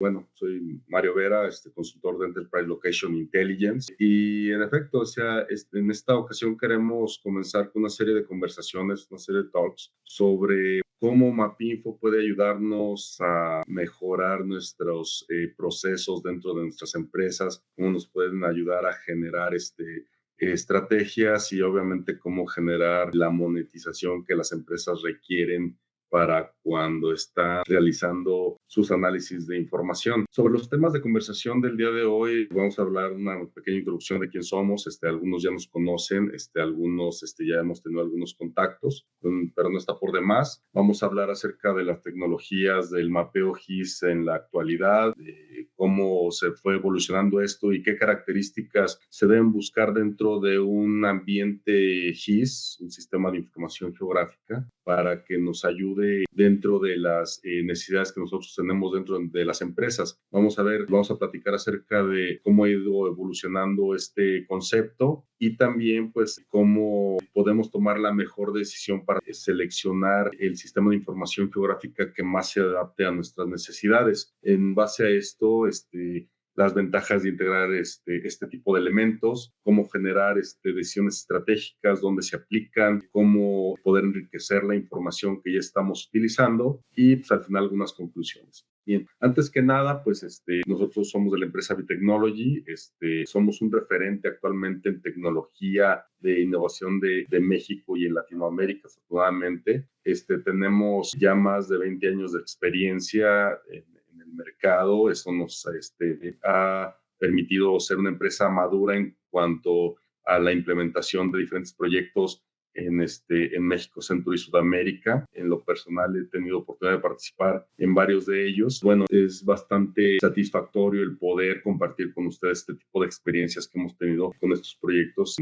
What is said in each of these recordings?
Bueno, soy Mario Vera, consultor de Enterprise Location Intelligence. Y en efecto, o sea, en esta ocasión queremos comenzar con una serie de conversaciones, una serie de talks sobre cómo Mapinfo puede ayudarnos a mejorar nuestros procesos dentro de nuestras empresas, cómo nos pueden ayudar a generar estrategias y obviamente cómo generar la monetización que las empresas requieren para cuando está realizando sus análisis de información. Sobre los temas de conversación del día de hoy, vamos a hablar una pequeña introducción de quién somos. Algunos ya nos conocen, algunos ya hemos tenido algunos contactos, pero no está por demás. Vamos a hablar acerca de las tecnologías del mapeo GIS en la actualidad, de cómo se fue evolucionando esto y qué características se deben buscar dentro de un ambiente GIS, un sistema de información geográfica, para que nos ayude dentro de las necesidades que nosotros tenemos dentro de las empresas. Vamos a platicar acerca de cómo ha ido evolucionando este concepto y también pues cómo podemos tomar la mejor decisión para seleccionar el sistema de información geográfica que más se adapte a nuestras necesidades. En base a esto, las ventajas de integrar este tipo de elementos, cómo generar decisiones estratégicas, dónde se aplican, cómo poder enriquecer la información que ya estamos utilizando y pues al final algunas conclusiones. Bien, antes que nada, pues nosotros somos de la empresa Bitechnology, somos un referente actualmente en tecnología de innovación de México y en Latinoamérica, afortunadamente. Tenemos ya más de 20 años de experiencia en el mercado. Eso nos ha permitido ser una empresa madura en cuanto a la implementación de diferentes proyectos en México, Centro y Sudamérica. En lo personal he tenido oportunidad de participar en varios de ellos. Bueno, es bastante satisfactorio el poder compartir con ustedes este tipo de experiencias que hemos tenido con estos proyectos,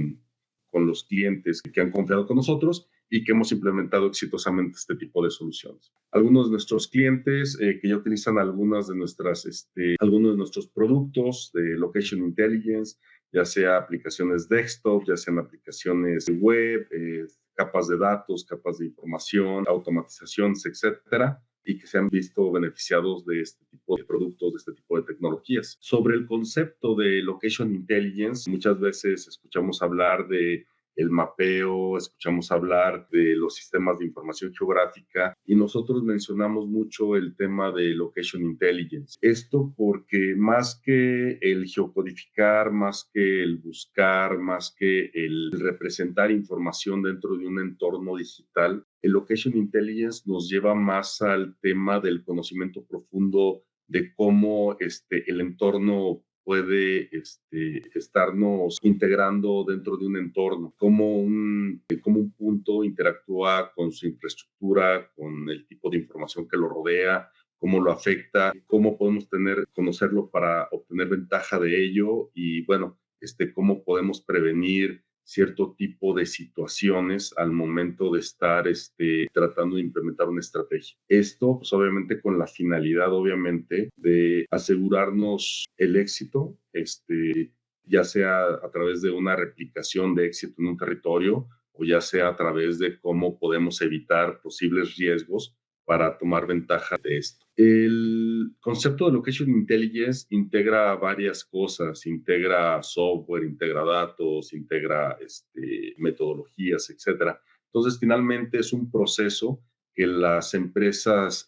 con los clientes que han confiado con nosotros y que hemos implementado exitosamente este tipo de soluciones. Algunos de nuestros clientes que ya utilizan algunos de nuestros productos de Location Intelligence, ya sea aplicaciones desktop, ya sean aplicaciones web, capas de datos, capas de información, automatizaciones, etcétera, y que se han visto beneficiados de este tipo de productos, de este tipo de tecnologías. Sobre el concepto de Location Intelligence, muchas veces escuchamos hablar de el mapeo, escuchamos hablar de los sistemas de información geográfica y nosotros mencionamos mucho el tema de Location Intelligence. Esto porque más que el geocodificar, más que el buscar, más que el representar información dentro de un entorno digital, el Location Intelligence nos lleva más al tema del conocimiento profundo de cómo el entorno puede estarnos integrando dentro de un entorno, cómo un punto interactúa con su infraestructura, con el tipo de información que lo rodea, cómo lo afecta, cómo podemos conocerlo para obtener ventaja de ello y bueno, cómo podemos prevenir cierto tipo de situaciones al momento de estar tratando de implementar una estrategia. Esto, pues obviamente con la finalidad, obviamente, de asegurarnos el éxito, ya sea a través de una replicación de éxito en un territorio o ya sea a través de cómo podemos evitar posibles riesgos para tomar ventaja de esto. El concepto de Location Intelligence integra varias cosas, integra software, integra datos, integra metodologías, etcétera. Entonces, finalmente es un proceso que las empresas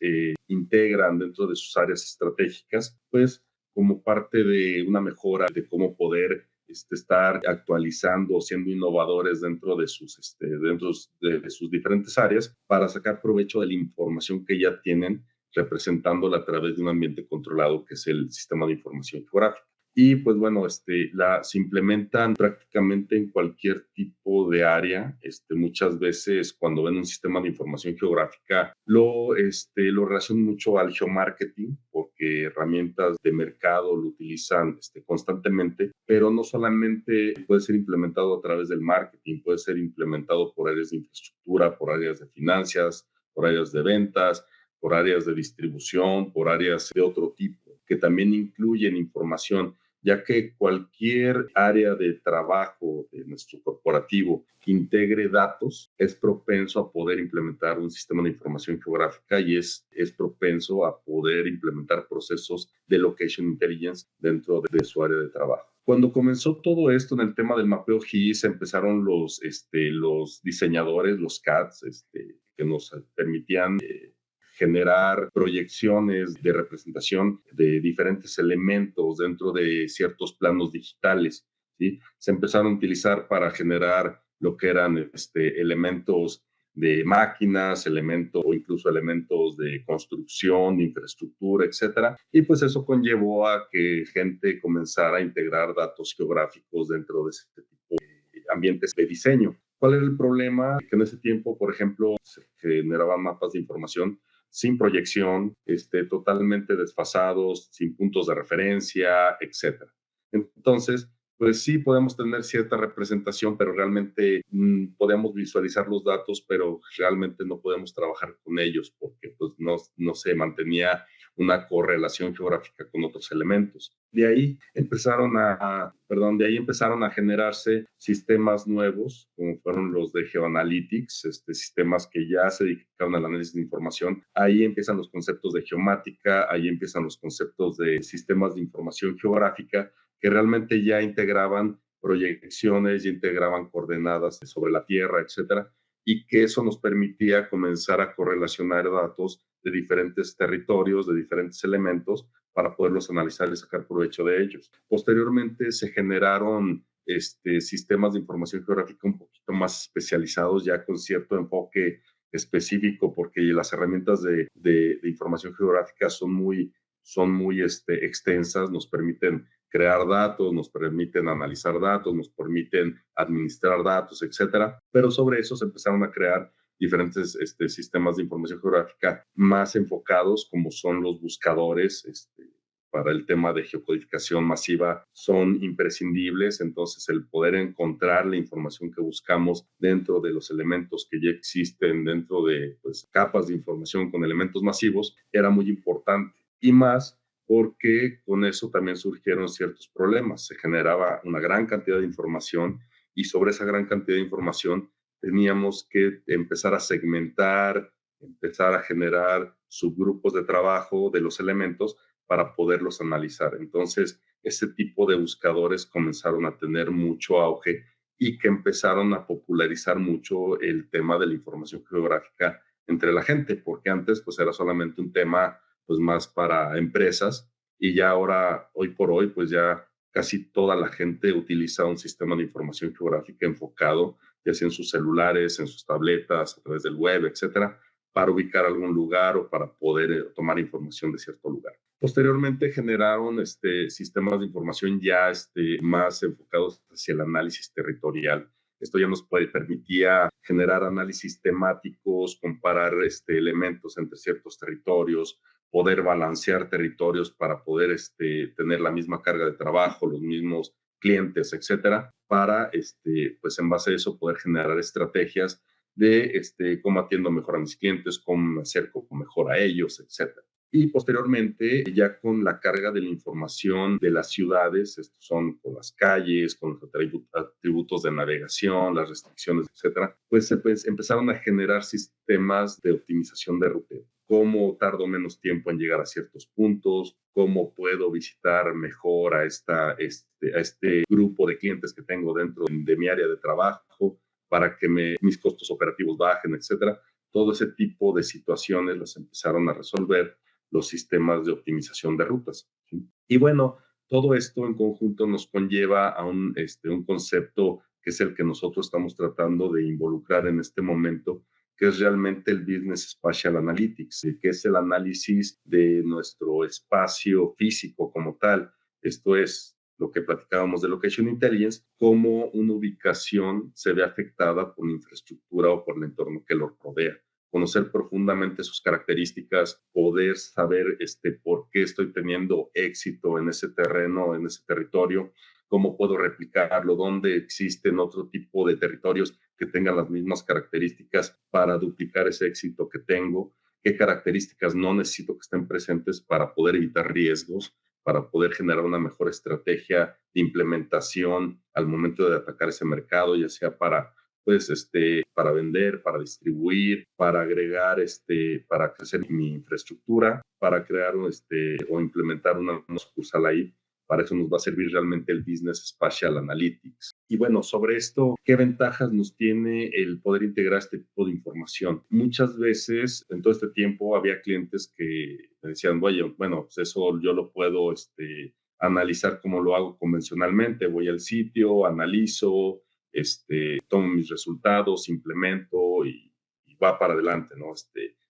integran dentro de sus áreas estratégicas, pues como parte de una mejora de cómo poder estar actualizando, siendo innovadores dentro de sus diferentes áreas para sacar provecho de la información que ya tienen, representándola a través de un ambiente controlado que es el sistema de información geográfica. Y pues bueno, se implementan prácticamente en cualquier tipo de área. Muchas veces cuando ven un sistema de información geográfica, lo relacionan mucho al geomarketing, porque herramientas de mercado lo utilizan constantemente, pero no solamente puede ser implementado a través del marketing, puede ser implementado por áreas de infraestructura, por áreas de finanzas, por áreas de ventas, por áreas de distribución, por áreas de otro tipo, que también incluyen información ya que cualquier área de trabajo de nuestro corporativo que integre datos es propenso a poder implementar un sistema de información geográfica y es propenso a poder implementar procesos de location intelligence dentro de su área de trabajo. Cuando comenzó todo esto en el tema del mapeo GIS, empezaron los diseñadores, los CADs, que nos permitían generar proyecciones de representación de diferentes elementos dentro de ciertos planos digitales, ¿sí? Se empezaron a utilizar para generar lo que eran elementos de máquinas, elementos o incluso elementos de construcción, de infraestructura, etcétera. Y pues eso conllevó a que gente comenzara a integrar datos geográficos dentro de este tipo de ambientes de diseño. ¿Cuál era el problema? Que en ese tiempo, por ejemplo, se generaban mapas de información sin proyección, totalmente desfasados, sin puntos de referencia, etcétera. Entonces, pues sí podemos tener cierta representación, pero realmente podemos visualizar los datos, pero realmente no podemos trabajar con ellos porque pues, no se mantenía una correlación geográfica con otros elementos. De ahí empezaron a generarse sistemas nuevos, como fueron los de Geoanalytics, sistemas que ya se dedicaron al análisis de información. Ahí empiezan los conceptos de geomática, ahí empiezan los conceptos de sistemas de información geográfica, que realmente ya integraban proyecciones, ya integraban coordenadas sobre la Tierra, etcétera, y que eso nos permitía comenzar a correlacionar datos de diferentes territorios, de diferentes elementos, para poderlos analizar y sacar provecho de ellos. Posteriormente se generaron sistemas de información geográfica un poquito más especializados, ya con cierto enfoque específico, porque las herramientas de información geográfica son muy extensas, nos permiten crear datos, nos permiten analizar datos, nos permiten administrar datos, etcétera. Pero sobre eso se empezaron a crear diferentes sistemas de información geográfica más enfocados, como son los buscadores, para el tema de geocodificación masiva son imprescindibles, entonces el poder encontrar la información que buscamos dentro de los elementos que ya existen dentro de pues, capas de información con elementos masivos era muy importante y más porque con eso también surgieron ciertos problemas, se generaba una gran cantidad de información y sobre esa gran cantidad de información teníamos que empezar a segmentar, empezar a generar subgrupos de trabajo de los elementos para poderlos analizar. Entonces, ese tipo de buscadores comenzaron a tener mucho auge y que empezaron a popularizar mucho el tema de la información geográfica entre la gente, porque antes pues era solamente un tema pues más para empresas y ya ahora, hoy por hoy, pues ya casi toda la gente utiliza un sistema de información geográfica enfocado, ya sea en sus celulares, en sus tabletas, a través del web, etcétera, para ubicar algún lugar o para poder tomar información de cierto lugar. Posteriormente generaron sistemas de información ya más enfocados hacia el análisis territorial. Esto ya nos permitía generar análisis temáticos, comparar elementos entre ciertos territorios, poder balancear territorios para poder tener la misma carga de trabajo, los mismos clientes, etcétera, para, pues en base a eso, poder generar estrategias de cómo atiendo mejor a mis clientes, cómo me acerco mejor a ellos, etcétera. Y posteriormente, ya con la carga de la información de las ciudades, estos son con las calles, con los atributos de navegación, las restricciones, etcétera, pues empezaron a generar sistemas de optimización de ruteo. Cómo tardo menos tiempo en llegar a ciertos puntos, cómo puedo visitar mejor a este grupo de clientes que tengo dentro de mi área de trabajo para que mis costos operativos bajen, etcétera. Todo ese tipo de situaciones las empezaron a resolver los sistemas de optimización de rutas, ¿sí? Y bueno, todo esto en conjunto nos conlleva a un concepto que es el que nosotros estamos tratando de involucrar en este momento, que es realmente el Business Spatial Analytics, que es el análisis de nuestro espacio físico como tal. Esto es lo que platicábamos de Location Intelligence, cómo una ubicación se ve afectada por la infraestructura o por el entorno que lo rodea. Conocer profundamente sus características, poder saber por qué estoy teniendo éxito en ese terreno, en ese territorio, cómo puedo replicarlo, dónde existen otro tipo de territorios que tengan las mismas características para duplicar ese éxito que tengo, qué características no necesito que estén presentes para poder evitar riesgos, para poder generar una mejor estrategia de implementación al momento de atacar ese mercado, ya sea para pues para vender, para distribuir, para agregar para crecer mi infraestructura, para crear o implementar una sucursal ahí. Para eso nos va a servir realmente el Business Spatial Analytics. Y bueno, sobre esto, ¿qué ventajas nos tiene el poder integrar este tipo de información? Muchas veces, en todo este tiempo, había clientes que me decían, oye, bueno, pues eso yo lo puedo analizar como lo hago convencionalmente. Voy al sitio, analizo, tomo mis resultados, implemento y va para adelante, ¿no?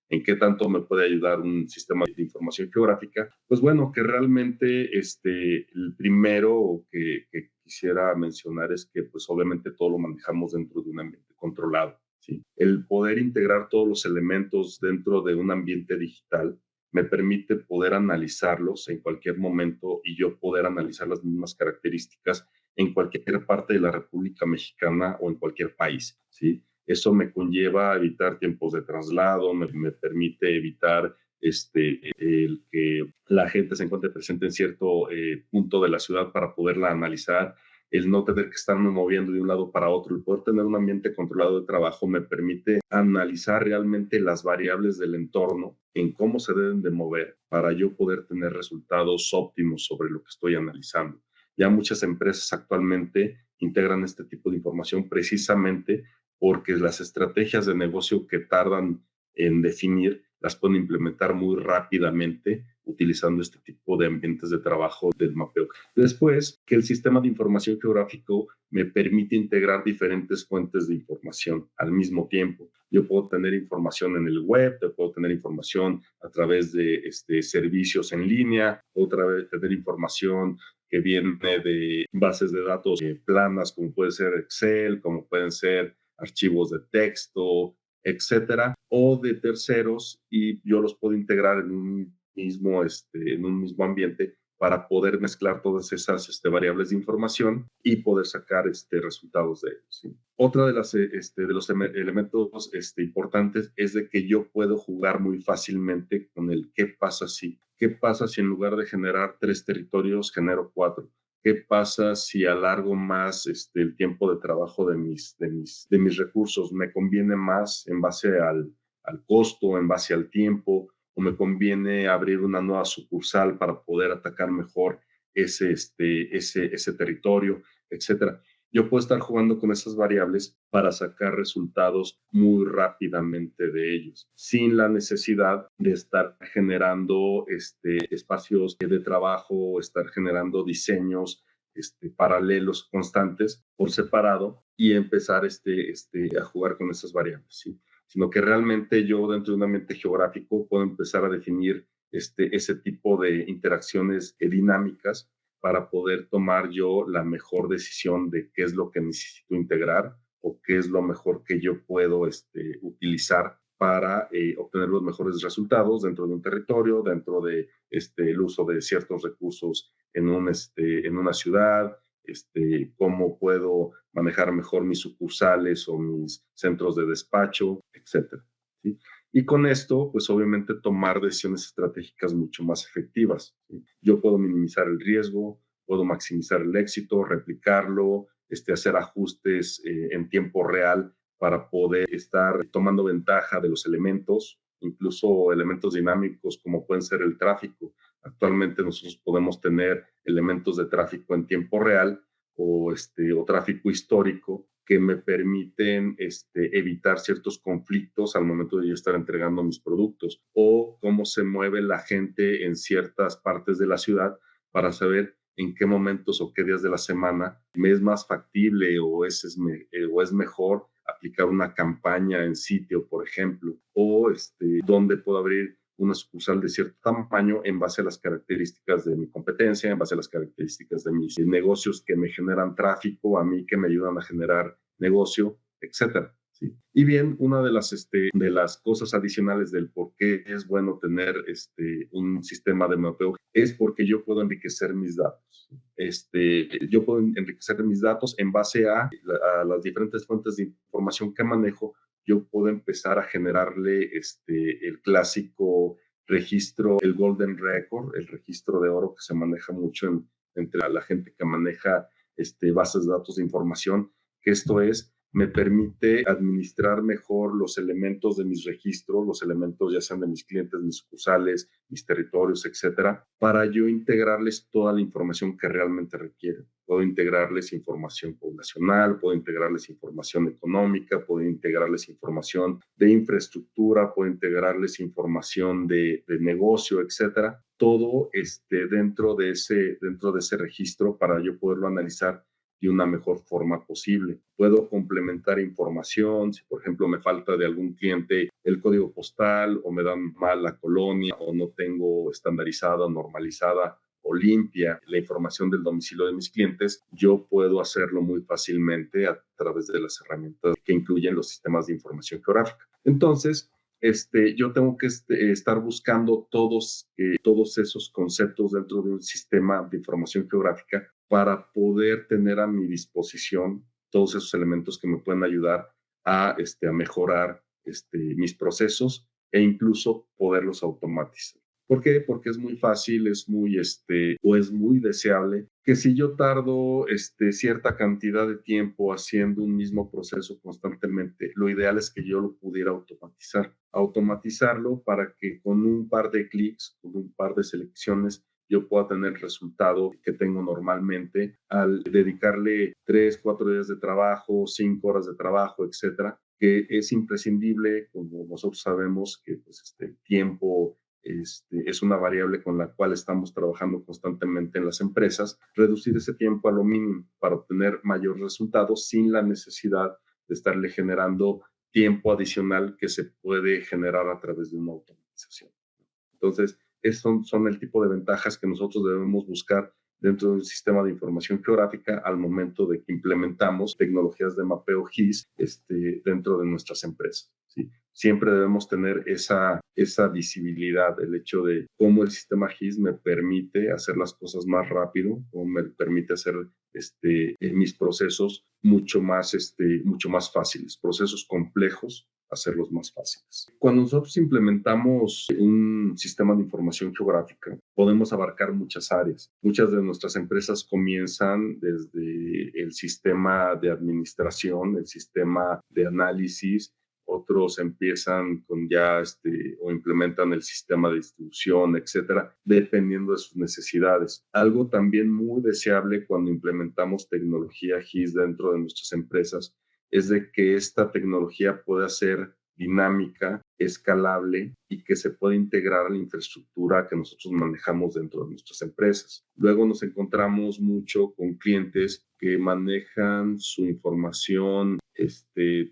¿En qué tanto me puede ayudar un sistema de información geográfica? Pues bueno, que realmente el primero que quisiera mencionar es que pues obviamente todo lo manejamos dentro de un ambiente controlado, ¿sí? El poder integrar todos los elementos dentro de un ambiente digital me permite poder analizarlos en cualquier momento y yo poder analizar las mismas características en cualquier parte de la República Mexicana o en cualquier país, ¿sí? Eso me conlleva a evitar tiempos de traslado, me permite evitar el que la gente se encuentre presente en cierto punto de la ciudad para poderla analizar, el no tener que estarme moviendo de un lado para otro, el poder tener un ambiente controlado de trabajo me permite analizar realmente las variables del entorno en cómo se deben de mover para yo poder tener resultados óptimos sobre lo que estoy analizando. Ya muchas empresas actualmente integran este tipo de información precisamente porque las estrategias de negocio que tardan en definir las pueden implementar muy rápidamente utilizando este tipo de ambientes de trabajo del mapeo. Después, que el sistema de información geográfico me permite integrar diferentes fuentes de información al mismo tiempo. Yo puedo tener información en el web, puedo tener información a través de servicios en línea, otra vez tener información que viene de bases de datos planas, como puede ser Excel, como pueden ser archivos de texto, etcétera, o de terceros, y yo los puedo integrar en un mismo ambiente para poder mezclar todas esas variables de información y poder sacar resultados de ellos, ¿sí? Otra de los elementos importantes es de que yo puedo jugar muy fácilmente con el qué pasa si. ¿Qué pasa si en lugar de generar 3 territorios genero 4? ¿Qué pasa si alargo más el tiempo de trabajo de mis recursos? ¿Me conviene más en base al costo, en base al tiempo? ¿O me conviene abrir una nueva sucursal para poder atacar mejor ese territorio, etcétera? Yo puedo estar jugando con esas variables para sacar resultados muy rápidamente de ellos, sin la necesidad de estar generando espacios de trabajo, estar generando diseños paralelos constantes por separado y empezar a jugar con esas variables, ¿sí? Sino que realmente yo dentro de un ambiente geográfico puedo empezar a definir ese tipo de interacciones dinámicas para poder tomar yo la mejor decisión de qué es lo que necesito integrar o qué es lo mejor que yo puedo utilizar para obtener los mejores resultados dentro de un territorio, dentro de el uso de ciertos recursos en una ciudad, cómo puedo manejar mejor mis sucursales o mis centros de despacho, etcétera, ¿sí? Y con esto, pues obviamente tomar decisiones estratégicas mucho más efectivas, ¿sí? Yo puedo minimizar el riesgo, puedo maximizar el éxito, replicarlo, hacer ajustes en tiempo real para poder estar tomando ventaja de los elementos, incluso elementos dinámicos como pueden ser el tráfico. Actualmente nosotros podemos tener elementos de tráfico en tiempo real o tráfico histórico que me permiten evitar ciertos conflictos al momento de yo estar entregando mis productos o cómo se mueve la gente en ciertas partes de la ciudad para saber en qué momentos o qué días de la semana me es más factible o es mejor aplicar una campaña en sitio, por ejemplo, o dónde puedo abrir una sucursal de cierto tamaño en base a las características de mi competencia, en base a las características de mis negocios que me generan tráfico, a mí que me ayudan a generar negocio, etcétera. ¿Sí? Y bien, una de las cosas adicionales del por qué es bueno tener un sistema de mapeo es porque yo puedo enriquecer mis datos. Yo puedo enriquecer mis datos en base a las diferentes fuentes de información que manejo. Yo puedo empezar a generarle el clásico registro, el Golden Record, el registro de oro que se maneja mucho entre la gente que maneja bases de datos de información, que esto me permite administrar mejor los elementos de mis registros, los elementos ya sean de mis clientes, mis sucursales, mis territorios, etcétera, para yo integrarles toda la información que realmente requieren. Puedo integrarles información poblacional, puedo integrarles información económica, puedo integrarles información de infraestructura, puedo integrarles información de negocio, etcétera. Todo dentro de ese registro para yo poderlo analizar de una mejor forma posible. Puedo complementar información, si por ejemplo me falta de algún cliente el código postal o me dan mal la colonia o no tengo estandarizada, normalizada o limpia la información del domicilio de mis clientes, yo puedo hacerlo muy fácilmente a través de las herramientas que incluyen los sistemas de información geográfica. Entonces, yo tengo que estar buscando todos esos conceptos dentro de un sistema de información geográfica para poder tener a mi disposición todos esos elementos que me pueden ayudar a mejorar mis procesos e incluso poderlos automatizar. ¿Por qué? Porque es muy fácil, es muy deseable que si yo tardo cierta cantidad de tiempo haciendo un mismo proceso constantemente, lo ideal es que yo lo pudiera automatizar. Automatizarlo para que con un par de clics, con un par de selecciones, yo pueda tener el resultado que tengo normalmente al dedicarle 3, 4 días de trabajo, 5 horas de trabajo, etcétera, que es imprescindible, como nosotros sabemos que pues, el tiempo es una variable con la cual estamos trabajando constantemente en las empresas, reducir ese tiempo a lo mínimo para obtener mayores resultados sin la necesidad de estarle generando tiempo adicional que se puede generar a través de una automatización. Entonces, son el tipo de ventajas que nosotros debemos buscar dentro de un sistema de información geográfica al momento de que implementamos tecnologías de mapeo GIS dentro de nuestras empresas, ¿sí? Siempre debemos tener esa visibilidad, el hecho de cómo el sistema GIS me permite hacer las cosas más rápido, cómo me permite hacer mis procesos mucho más fáciles, procesos complejos, hacerlos más fáciles. Cuando nosotros implementamos un sistema de información geográfica, podemos abarcar muchas áreas. Muchas de nuestras empresas comienzan desde el sistema de administración, el sistema de análisis, otros empiezan con ya o implementan el sistema de distribución, etcétera, dependiendo de sus necesidades. Algo también muy deseable cuando implementamos tecnología GIS dentro de nuestras empresas es de que esta tecnología pueda ser dinámica, escalable y que se pueda integrar a la infraestructura que nosotros manejamos dentro de nuestras empresas. Luego nos encontramos mucho con clientes que manejan su información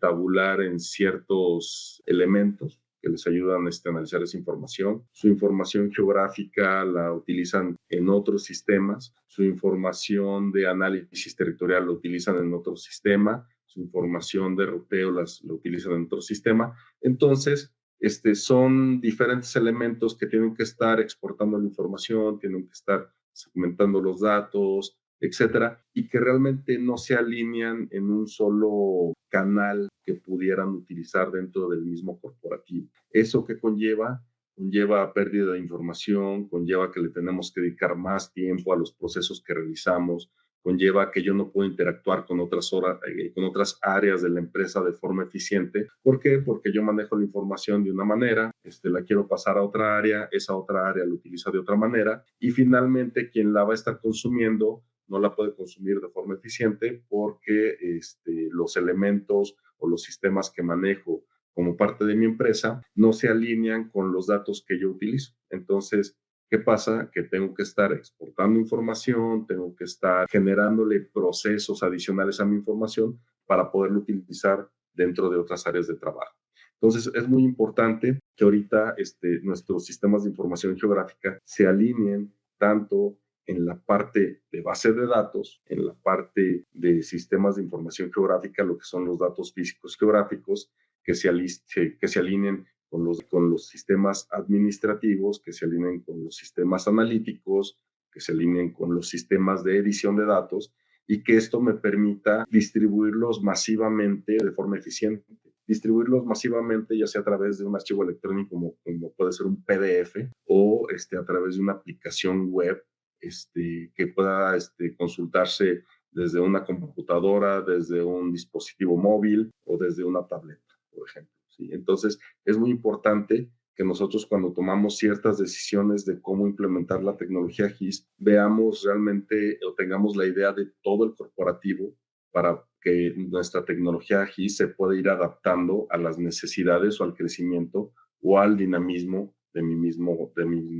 tabular en ciertos elementos que les ayudan a analizar esa información. Su información geográfica la utilizan en otros sistemas, su información de análisis territorial la utilizan en otro sistema, su información de ruteo la utilizan en otro sistema. Entonces, son diferentes elementos que tienen que estar exportando la información, tienen que estar segmentando los datos, etcétera, y que realmente no se alinean en un solo canal que pudieran utilizar dentro del mismo corporativo. ¿Eso qué conlleva? Conlleva pérdida de información, conlleva que le tenemos que dedicar más tiempo a los procesos que realizamos, conlleva que yo no puedo interactuar con otras áreas de la empresa de forma eficiente. ¿Por qué? Porque yo manejo la información de una manera, la quiero pasar a otra área, esa otra área la utiliza de otra manera y finalmente quien la va a estar consumiendo no la puede consumir de forma eficiente porque los elementos o los sistemas que manejo como parte de mi empresa no se alinean con los datos que yo utilizo. Entonces, ¿qué pasa? Que tengo que estar exportando información, tengo que estar generándole procesos adicionales a mi información para poderlo utilizar dentro de otras áreas de trabajo. Entonces, es muy importante que ahorita nuestros sistemas de información geográfica se alineen tanto en la parte de base de datos, en la parte de sistemas de información geográfica, lo que son los datos físicos geográficos, que se alineen con los sistemas administrativos, que se alineen con los sistemas analíticos, que se alineen con los sistemas de edición de datos y que esto me permita distribuirlos masivamente de forma eficiente. distribuirlos masivamente, ya sea a través de un archivo electrónico como puede ser un PDF o a través de una aplicación web que pueda consultarse desde una computadora, desde un dispositivo móvil o desde una tableta, por ejemplo. ¿Sí? Entonces, es muy importante que nosotros cuando tomamos ciertas decisiones de cómo implementar la tecnología GIS, veamos realmente o tengamos la idea de todo el corporativo para que nuestra tecnología GIS se pueda ir adaptando a las necesidades o al crecimiento o al dinamismo de mi misma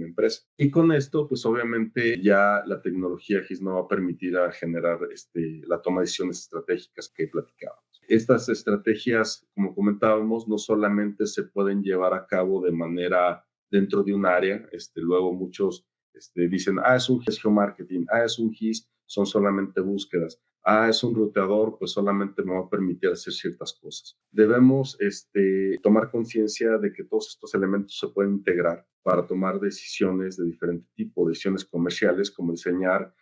empresa. Y con esto, pues obviamente ya la tecnología GIS no va a permitir a generar la toma de decisiones estratégicas que platicábamos. Estas estrategias, como comentábamos, no solamente se pueden llevar a cabo de manera dentro de un área, luego muchos dicen, es un GIS geomarketing, es un GIS, son solamente búsquedas, es un ruteador, pues solamente me va a permitir hacer ciertas cosas. Debemos tomar conciencia de que todos estos elementos se pueden integrar para tomar decisiones de diferente tipo, decisiones comerciales, como diseñar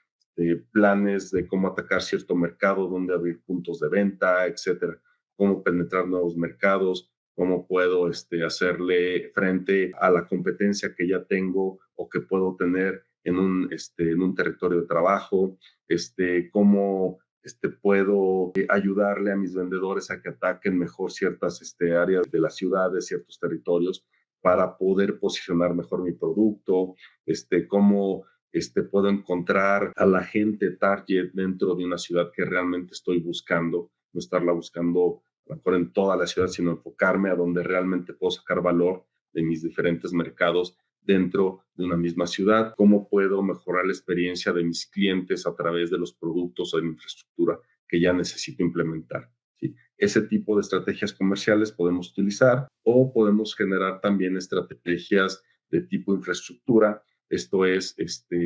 planes de cómo atacar cierto mercado, dónde abrir puntos de venta, etcétera, cómo penetrar nuevos mercados, cómo puedo hacerle frente a la competencia que ya tengo o que puedo tener en un territorio de trabajo, cómo puedo ayudarle a mis vendedores a que ataquen mejor ciertas áreas de las ciudades, ciertos territorios, para poder posicionar mejor mi producto, cómo puedo encontrar a la gente target dentro de una ciudad que realmente estoy buscando, no estarla buscando a lo mejor en toda la ciudad, sino enfocarme a donde realmente puedo sacar valor de mis diferentes mercados dentro de una misma ciudad, cómo puedo mejorar la experiencia de mis clientes a través de los productos o de la infraestructura que ya necesito implementar. ¿Sí? Ese tipo de estrategias comerciales podemos utilizar o podemos generar también estrategias de tipo infraestructura. Esto es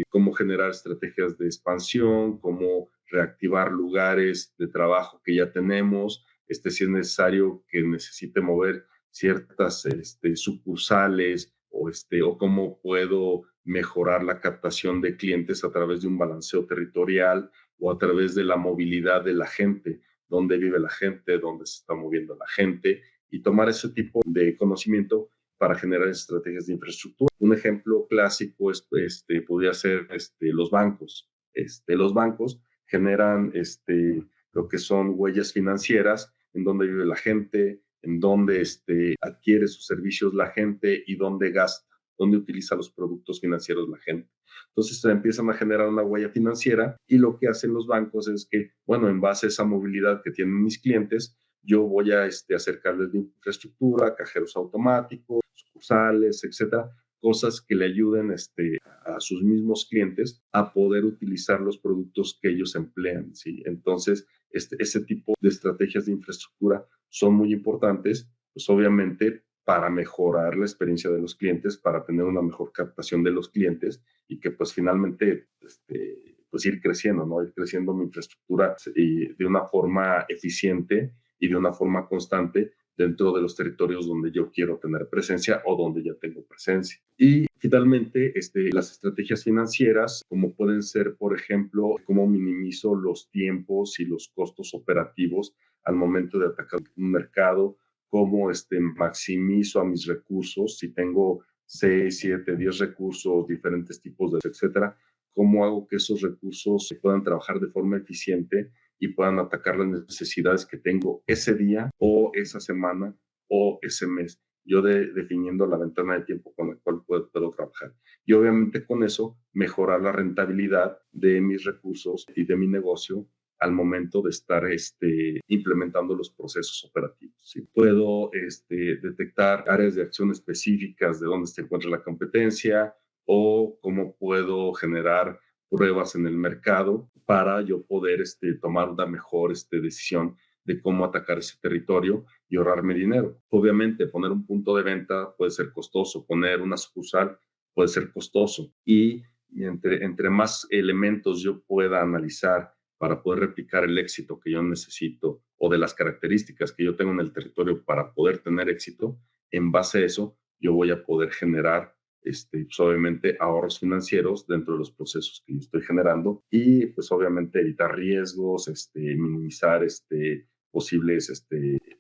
cómo generar estrategias de expansión, cómo reactivar lugares de trabajo que ya tenemos, si es necesario que necesite mover ciertas sucursales o cómo puedo mejorar la captación de clientes a través de un balanceo territorial o a través de la movilidad de la gente, dónde vive la gente, dónde se está moviendo la gente y tomar ese tipo de conocimiento para generar estrategias de infraestructura. Un ejemplo clásico podría ser los bancos. Los bancos generan lo que son huellas financieras, en dónde vive la gente, en dónde adquiere sus servicios la gente y dónde gasta, dónde utiliza los productos financieros la gente. Entonces se empiezan a generar una huella financiera y lo que hacen los bancos es que, bueno, en base a esa movilidad que tienen mis clientes, yo voy a acercarles de infraestructura, cajeros automáticos, sucursales, etcétera, cosas que le ayuden a sus mismos clientes a poder utilizar los productos que ellos emplean, ¿sí? Entonces, ese tipo de estrategias de infraestructura son muy importantes, pues obviamente para mejorar la experiencia de los clientes, para tener una mejor captación de los clientes y que pues finalmente pues ir creciendo, ¿no? Ir creciendo mi infraestructura y de una forma eficiente y de una forma constante dentro de los territorios donde yo quiero tener presencia o donde ya tengo presencia. Y finalmente, las estrategias financieras, como pueden ser, por ejemplo, cómo minimizo los tiempos y los costos operativos al momento de atacar un mercado, cómo maximizo a mis recursos, si tengo 6, 7, 10 recursos, diferentes tipos de, etcétera, cómo hago que esos recursos se puedan trabajar de forma eficiente y puedan atacar las necesidades que tengo ese día o esa semana o ese mes. Yo definiendo la ventana de tiempo con la cual puedo trabajar. Y obviamente con eso mejorar la rentabilidad de mis recursos y de mi negocio al momento de estar implementando los procesos operativos. ¿Sí? Puedo detectar áreas de acción específicas de dónde se encuentra la competencia o cómo puedo generar pruebas en el mercado para yo poder tomar una mejor decisión de cómo atacar ese territorio y ahorrarme dinero. Obviamente, poner un punto de venta puede ser costoso, poner una sucursal puede ser costoso y entre más elementos yo pueda analizar para poder replicar el éxito que yo necesito o de las características que yo tengo en el territorio para poder tener éxito, en base a eso yo voy a poder generar pues obviamente ahorros financieros dentro de los procesos que yo estoy generando y pues obviamente evitar riesgos, minimizar posibles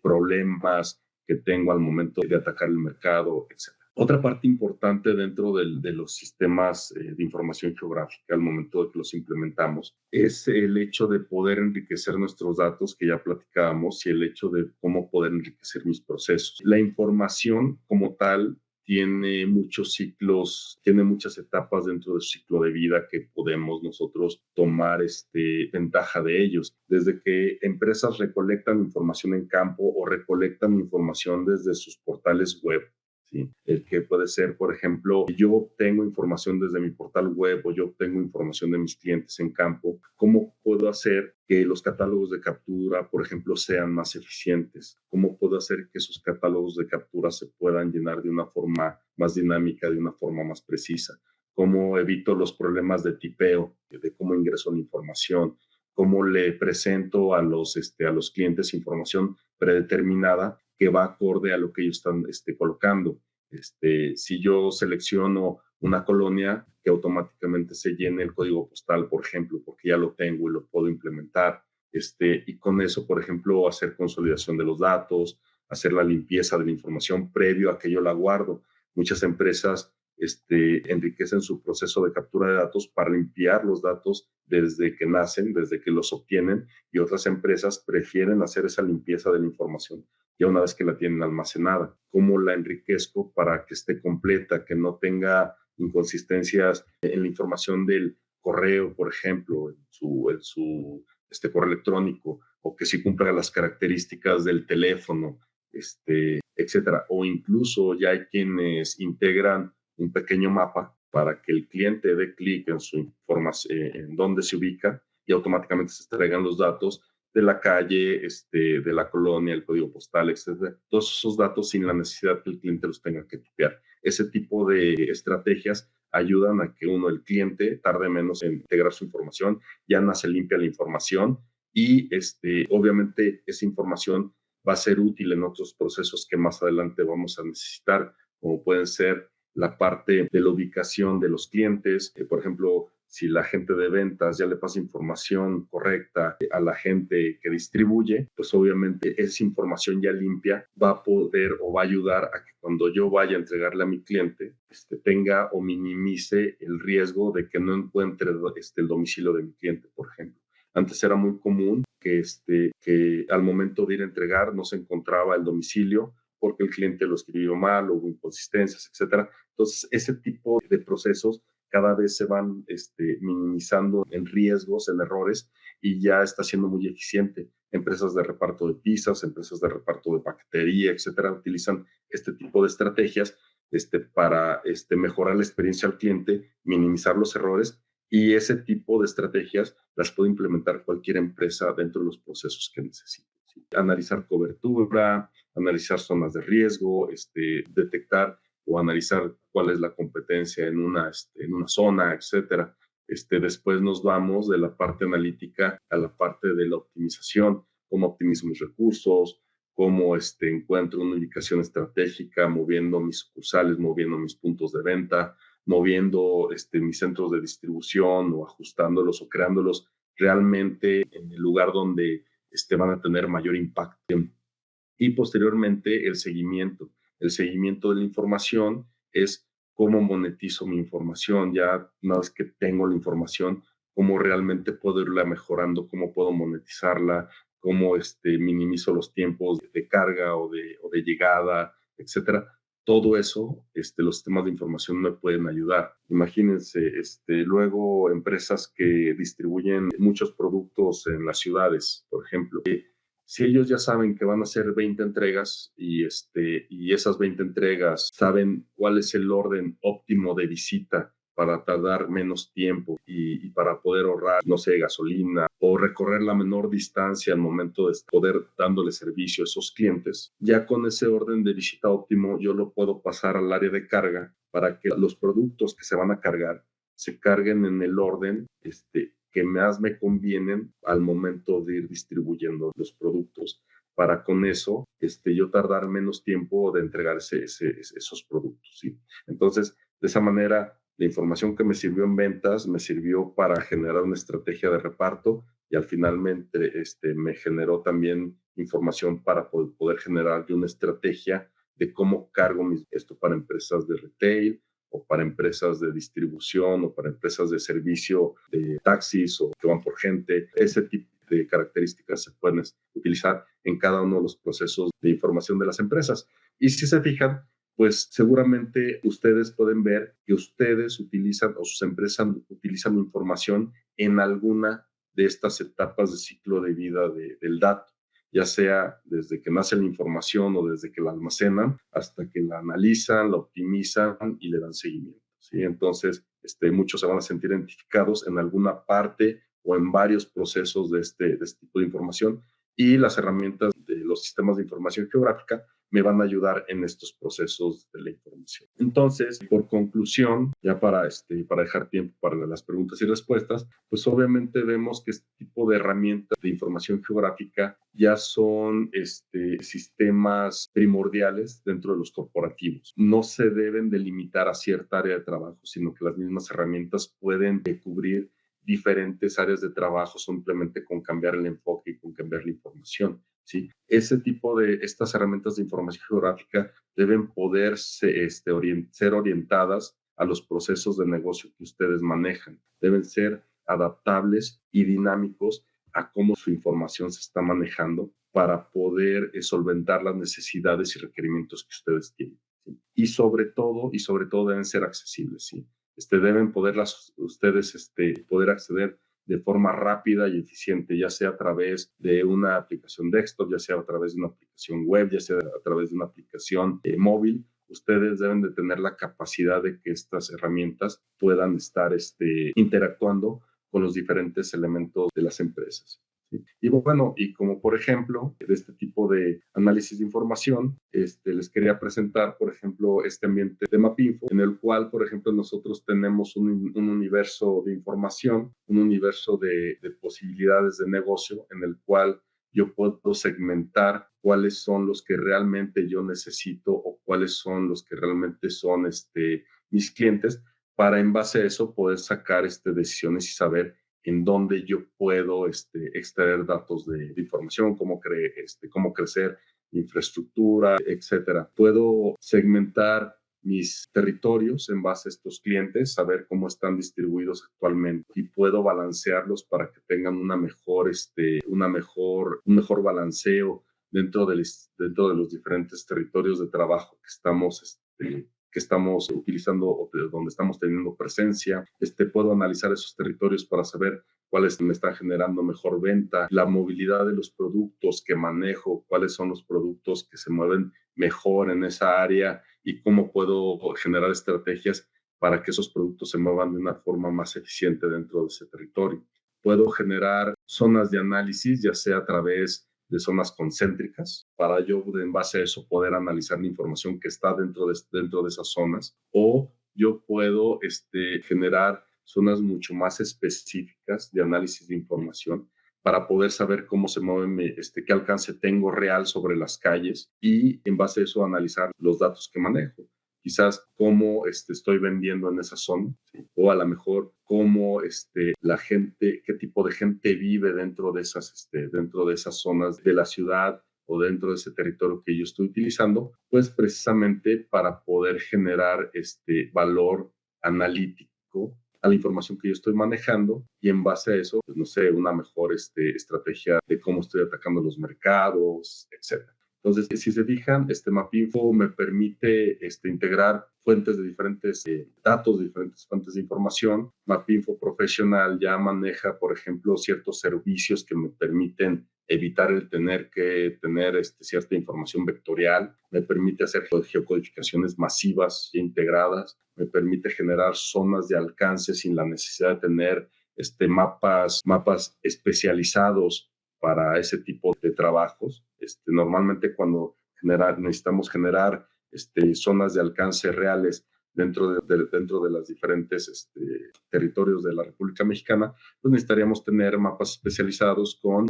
problemas que tengo al momento de atacar el mercado, etc. Otra parte importante dentro de los sistemas de información geográfica al momento de que los implementamos es el hecho de poder enriquecer nuestros datos, que ya platicábamos, y el hecho de cómo poder enriquecer mis procesos. La información como tal tiene muchos ciclos, tiene muchas etapas dentro del ciclo de vida que podemos nosotros tomar ventaja de ellos. Desde que empresas recolectan información en campo o recolectan información desde sus portales web, ¿sí? El que puede ser, por ejemplo, yo obtengo información desde mi portal web o yo obtengo información de mis clientes en campo. ¿Cómo puedo hacer que los catálogos de captura, por ejemplo, sean más eficientes? ¿Cómo puedo hacer que esos catálogos de captura se puedan llenar de una forma más dinámica, de una forma más precisa? ¿Cómo evito los problemas de tipeo, de cómo ingreso la información? ¿Cómo le presento a los clientes información predeterminada que va acorde a lo que ellos están colocando? Si yo selecciono una colonia, que automáticamente se llene el código postal, por ejemplo, porque ya lo tengo y lo puedo implementar. Y con eso, por ejemplo, hacer consolidación de los datos, hacer la limpieza de la información previo a que yo la guardo. Muchas empresas enriquecen su proceso de captura de datos para limpiar los datos desde que nacen, desde que los obtienen, y otras empresas prefieren hacer esa limpieza de la información ya una vez que la tienen almacenada. ¿Cómo la enriquezco para que esté completa, que no tenga inconsistencias en la información del correo, por ejemplo, en su correo electrónico, o que sí cumpla las características del teléfono, etcétera? O incluso ya hay quienes integran un pequeño mapa para que el cliente dé clic en su información, en dónde se ubica, y automáticamente se entregan los datos de la calle, de la colonia, el código postal, etcétera. Todos esos datos sin la necesidad que el cliente los tenga que tipear. Ese tipo de estrategias ayudan a que el cliente, tarde menos en integrar su información, ya nace limpia la información, y obviamente esa información va a ser útil en otros procesos que más adelante vamos a necesitar, como pueden ser la parte de la ubicación de los clientes. Por ejemplo, si la gente de ventas ya le pasa información correcta a la gente que distribuye, pues obviamente esa información ya limpia va a poder o va a ayudar a que cuando yo vaya a entregarle a mi cliente, tenga o minimice el riesgo de que no encuentre el domicilio de mi cliente, por ejemplo. Antes era muy común que al momento de ir a entregar no se encontraba el domicilio porque el cliente lo escribió mal, o hubo inconsistencias, etcétera. Entonces, ese tipo de procesos cada vez se van minimizando en riesgos, en errores, y ya está siendo muy eficiente. Empresas de reparto de pizzas, empresas de reparto de paquetería, etcétera, utilizan este tipo de estrategias para mejorar la experiencia al cliente, minimizar los errores, y ese tipo de estrategias las puede implementar cualquier empresa dentro de los procesos que necesite. ¿Sí? Analizar cobertura, analizar zonas de riesgo, detectar o analizar cuál es la competencia en una zona, etcétera. Después nos vamos de la parte analítica a la parte de la optimización, cómo optimizo mis recursos, cómo encuentro una ubicación estratégica, moviendo mis sucursales, moviendo mis puntos de venta, moviendo mis centros de distribución, o ajustándolos o creándolos realmente en el lugar donde van a tener mayor impacto. Y posteriormente el seguimiento de la información es cómo monetizo mi información. Ya una vez que tengo la información, cómo realmente puedo irla mejorando, cómo puedo monetizarla, cómo minimizo los tiempos de carga o de llegada, etcétera. Todo eso, los sistemas de información me pueden ayudar. Imagínense, luego empresas que distribuyen muchos productos en las ciudades, por ejemplo. Si ellos ya saben que van a hacer 20 entregas, y esas 20 entregas saben cuál es el orden óptimo de visita para tardar menos tiempo y para poder ahorrar, no sé, gasolina, o recorrer la menor distancia al momento de poder dándole servicio a esos clientes, ya con ese orden de visita óptimo yo lo puedo pasar al área de carga para que los productos que se van a cargar se carguen en el orden que más me convienen al momento de ir distribuyendo los productos, para con eso yo tardar menos tiempo de entregar esos productos, ¿sí? Entonces, de esa manera, La información que me sirvió en ventas me sirvió para generar una estrategia de reparto y al finalmente me generó también información para poder generar una estrategia de cómo cargo esto para empresas de retail o para empresas de distribución o para empresas de servicio de taxis o que van por gente. Ese tipo de características se pueden utilizar en cada uno de los procesos de información de las empresas. Y si se fijan, pues seguramente ustedes pueden ver que ustedes utilizan o sus empresas utilizan información en alguna de estas etapas de ciclo de vida del dato, ya sea desde que nace la información o desde que la almacenan hasta que la analizan, la optimizan y le dan seguimiento, ¿sí? Entonces, muchos se van a sentir identificados en alguna parte o en varios procesos de este tipo de información y las herramientas de los sistemas de información geográfica me van a ayudar en estos procesos de la información. Entonces, por conclusión, ya para dejar tiempo para las preguntas y respuestas, pues obviamente vemos que este tipo de herramientas de información geográfica ya son sistemas primordiales dentro de los corporativos. No se deben delimitar a cierta área de trabajo, sino que las mismas herramientas pueden cubrir diferentes áreas de trabajo simplemente con cambiar el enfoque y con cambiar la información, ¿sí? Estas herramientas de información geográfica deben poder ser orientadas a los procesos de negocio que ustedes manejan. Deben ser adaptables y dinámicos a cómo su información se está manejando para poder solventar las necesidades y requerimientos que ustedes tienen, ¿sí? Y sobre todo deben ser accesibles, ¿sí? Deben ustedes poder acceder de forma rápida y eficiente, ya sea a través de una aplicación desktop, ya sea a través de una aplicación web, ya sea a través de una aplicación móvil. Ustedes deben de tener la capacidad de que estas herramientas puedan estar interactuando con los diferentes elementos de las empresas, ¿sí? Y bueno, y como por ejemplo, de este tipo de análisis de información, les quería presentar, por ejemplo, este ambiente de Mapinfo, en el cual, por ejemplo, nosotros tenemos un universo de información, un universo de posibilidades de negocio, en el cual yo puedo segmentar cuáles son los que realmente yo necesito o cuáles son los que realmente son mis clientes, para en base a eso poder sacar decisiones y saber en dónde yo puedo extraer datos de información, cómo crecer infraestructura, etcétera. Puedo segmentar mis territorios en base a estos clientes, saber cómo están distribuidos actualmente y puedo balancearlos para que tengan un mejor balanceo dentro de los diferentes territorios de trabajo que estamos utilizando o donde estamos teniendo presencia. Puedo analizar esos territorios para saber cuáles me están generando mejor venta, la movilidad de los productos que manejo, cuáles son los productos que se mueven mejor en esa área y cómo puedo generar estrategias para que esos productos se muevan de una forma más eficiente dentro de ese territorio. Puedo generar zonas de análisis, ya sea a través de zonas concéntricas, para yo en base a eso poder analizar la información que está dentro de esas zonas, o yo puedo generar zonas mucho más específicas de análisis de información para poder saber cómo se mueve, qué alcance tengo real sobre las calles y en base a eso analizar los datos que manejo. Quizás cómo estoy vendiendo en esa zona, ¿sí? O a lo mejor cómo la gente, qué tipo de gente vive dentro de esas zonas de la ciudad o dentro de ese territorio que yo estoy utilizando, pues precisamente para poder generar valor analítico a la información que yo estoy manejando y en base a eso, pues, no sé, una mejor estrategia de cómo estoy atacando los mercados, etcétera. Entonces, si se fijan, Mapinfo me permite integrar fuentes de diferentes datos, de diferentes fuentes de información. Mapinfo Professional ya maneja, por ejemplo, ciertos servicios que me permiten evitar el tener que tener cierta información vectorial, me permite hacer geocodificaciones masivas e integradas, me permite generar zonas de alcance sin la necesidad de tener mapas especializados para ese tipo de trabajos. Normalmente cuando necesitamos generar zonas de alcance reales dentro de los diferentes territorios de la República Mexicana, pues necesitaríamos tener mapas especializados con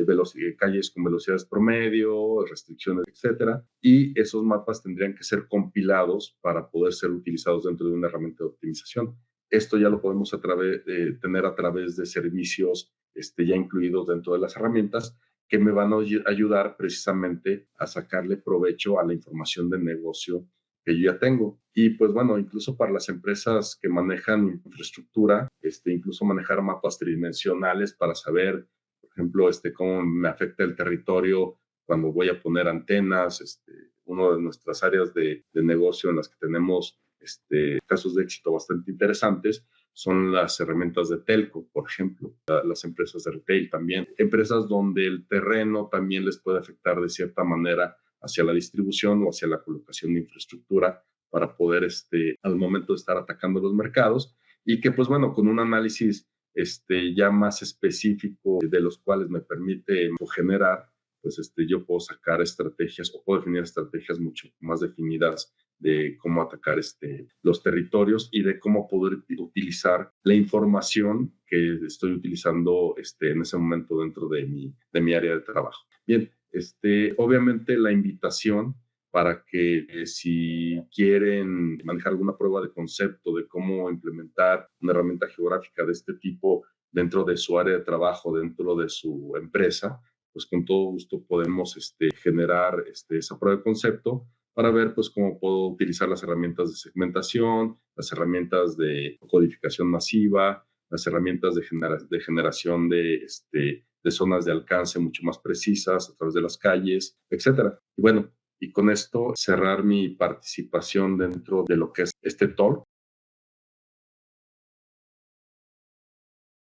calles con velocidades promedio, restricciones, etcétera, y esos mapas tendrían que ser compilados para poder ser utilizados dentro de una herramienta de optimización. Esto ya lo podemos tener a través de servicios ya incluidos dentro de las herramientas que me van a ayudar precisamente a sacarle provecho a la información de negocio que yo ya tengo. Y pues bueno, incluso para las empresas que manejan infraestructura, incluso manejar mapas tridimensionales para saber, por ejemplo, cómo me afecta el territorio cuando voy a poner antenas. Una de nuestras áreas de negocio en las que tenemos casos de éxito bastante interesantes son las herramientas de telco, por ejemplo, las empresas de retail también, empresas donde el terreno también les puede afectar de cierta manera hacia la distribución o hacia la colocación de infraestructura para poder, al momento de estar atacando los mercados, y que, pues bueno, con un análisis ya más específico de los cuales me permite generar, pues yo puedo sacar estrategias o puedo definir estrategias mucho más definidas de cómo atacar los territorios y de cómo poder utilizar la información que estoy utilizando en ese momento dentro de mi área de trabajo. Bien, obviamente la invitación para que si quieren manejar alguna prueba de concepto de cómo implementar una herramienta geográfica de este tipo dentro de su área de trabajo, dentro de su empresa, pues con todo gusto podemos generar esa prueba de concepto para ver pues cómo puedo utilizar las herramientas de segmentación, las herramientas de codificación masiva, las herramientas de generación de zonas de alcance mucho más precisas a través de las calles, etcétera. Y bueno, y con esto cerrar mi participación dentro de lo que es este talk.